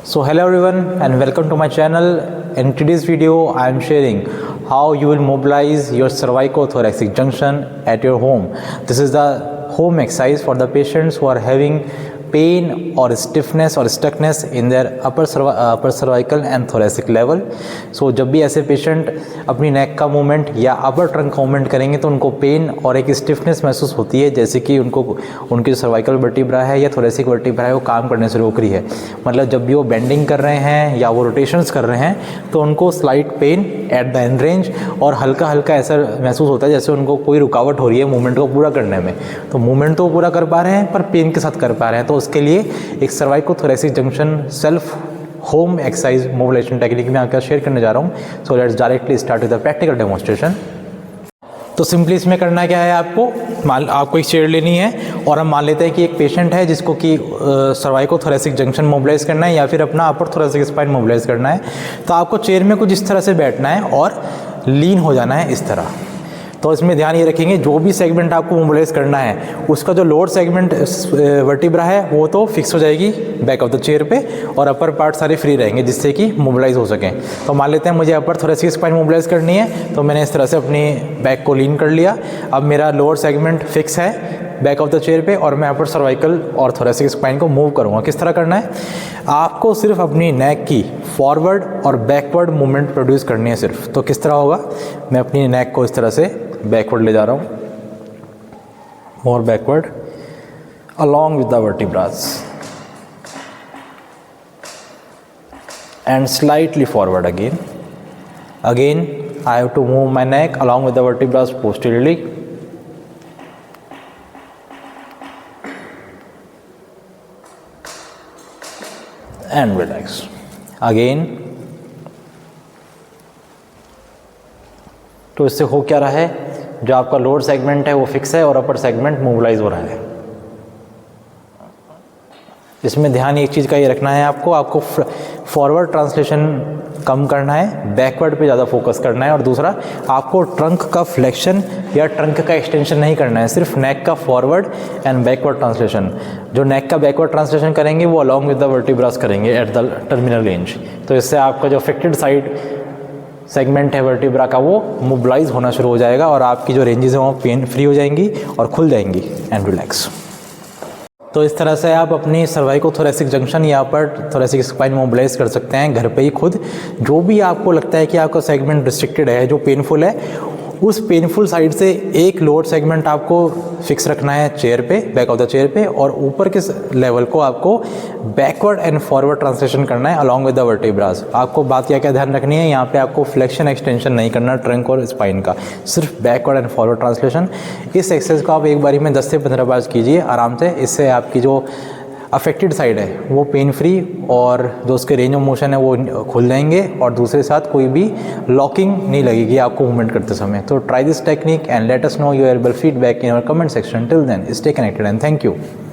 So hello everyone and welcome to my channel. In today's video I am sharing how you will mobilize your cervicothoracic junction at your home. This is the home exercise for the patients who are having pain or stiffness or stuckness in their upper cervical and thoracic level. So जब भी ऐसे patient अपनी नेक का movement या अपर trunk movement करेंगे तो उनको pen और एक स्टिफनेस महसूस होती है, जैसे कि उनकी जो सर्वाइकल वर्टिब्रा है या थोरेसिक वर्टिब्रा है वो काम करने से रोक रही है। मतलब जब भी वो बेंडिंग कर रहे हैं या वो रोटेशंस कर रहे हैं तो उनको slight pen at the end range और हल्का हल्का ऐसा महसूस होता है जैसे उनको कोई रुकावट हो रही है मूवमेंट को पूरा करने में। तो मूवमेंट तो पूरा कर पा रहे हैं पर पेन के साथ कर पा रहे हैं, तो उसके लिए एक cervicothoracic junction self home exercise mobilization technique में आपके शेयर करने जा रहा हूँ। So let's directly start with the practical demonstration. तो सिंपली इसमें करना क्या है, आपको एक चेयर लेनी है और हम मान लेते हैं कि एक पेशेंट है जिसको कि सर्वाइकोथोरेसिक जंक्शन मोबिलाइज करना है या फिर अपना अपर थोरेसिक स्पाइन मोबिलाइज करना है। तो आपको चेयर में कुछ इस तरह से बैठना है और लीन हो जाना है इस तरह। तो इसमें ध्यान ये रखेंगे जो भी सेगमेंट आपको मोबिलाइज करना है उसका जो लोअर सेगमेंट वर्टिब्रा है वो तो फिक्स हो जाएगी बैक ऑफ द चेयर पे और अपर पार्ट सारे फ्री रहेंगे जिससे कि मोबिलाइज हो सकें। तो मान लेते हैं मुझे अपर थोरेसिक स्पाइन मोबिलाइज करनी है, तो मैंने इस तरह से अपनी बैक को लीन कर लिया। अब मेरा लोअर सेगमेंट फिक्स है बैक ऑफ द चेयर पे और मैं अपर सर्वाइकल और थोरेसिक स्पाइन को मूव करूँगा। किस तरह करना है, आपको सिर्फ अपनी नेक की फॉरवर्ड और बैकवर्ड मूवमेंट प्रोड्यूस करनी है सिर्फ। तो किस तरह होगा, मैं अपनी नेक को इस तरह से बैकवर्ड ले जा रहा हूँ, मोर backward along with the vertebrae and slightly forward again I have to move my neck along with the vertebrae posteriorly and relax again। तो इससे हो क्या रहा है, जो आपका लोअर सेगमेंट है वो फिक्स है और अपर सेगमेंट मोबिलाइज हो रहा है। इसमें ध्यान एक चीज़ का ये रखना है, आपको फॉरवर्ड ट्रांसलेशन कम करना है, बैकवर्ड पे ज़्यादा फोकस करना है। और दूसरा, आपको ट्रंक का फ्लेक्शन या ट्रंक का एक्सटेंशन नहीं करना है, सिर्फ नेक का फॉरवर्ड एंड बैकवर्ड ट्रांसलेशन। जो नेक का बैकवर्ड ट्रांसलेशन करेंगे वो अलॉन्ग विद द वर्टिब्रास करेंगे एट द टर्मिनल रेंज। तो इससे आपका जो अफेक्टेड साइड सेगमेंट है वर्टिब्रा का वो मोबिलाइज होना शुरू हो जाएगा और आपकी जो रेंजेस हैं वो पेन फ्री हो जाएंगी और खुल जाएंगी एंड रिलैक्स। तो इस तरह से आप अपनी सर्वाइकोथोरेसिक जंक्शन या अपर थोरेसिक स्पाइन मोबिलाइज कर सकते हैं घर पे ही खुद। जो भी आपको लगता है कि आपका सेगमेंट रिस्ट्रिक्टेड है, जो पेनफुल है, उस पेनफुल साइड से एक लोअर सेगमेंट आपको फिक्स रखना है चेयर पे, बैक ऑफ द चेयर पे, और ऊपर के लेवल को आपको बैकवर्ड एंड फॉरवर्ड ट्रांसलेशन करना है अलॉन्ग विद द वर्टिब्रास। आपको बात क्या ध्यान रखनी है, यहाँ पे आपको फ्लेक्शन एक्सटेंशन नहीं करना ट्रंक और स्पाइन का, सिर्फ बैकवर्ड एंड फॉरवर्ड ट्रांसलेशन। इस एक्सरसाइज को आप एक बारी में 10 से 15 बार कीजिए आराम से। इससे आपकी जो अफेक्टेड साइड है वो पेन फ्री और जो उसके रेंज ऑफ मोशन है वो खुल जाएंगे और दूसरे साथ कोई भी लॉकिंग नहीं लगेगी आपको मूवमेंट करते समय। तो try this technique and let us know your able feedback in our comment section. Till then stay connected and thank you.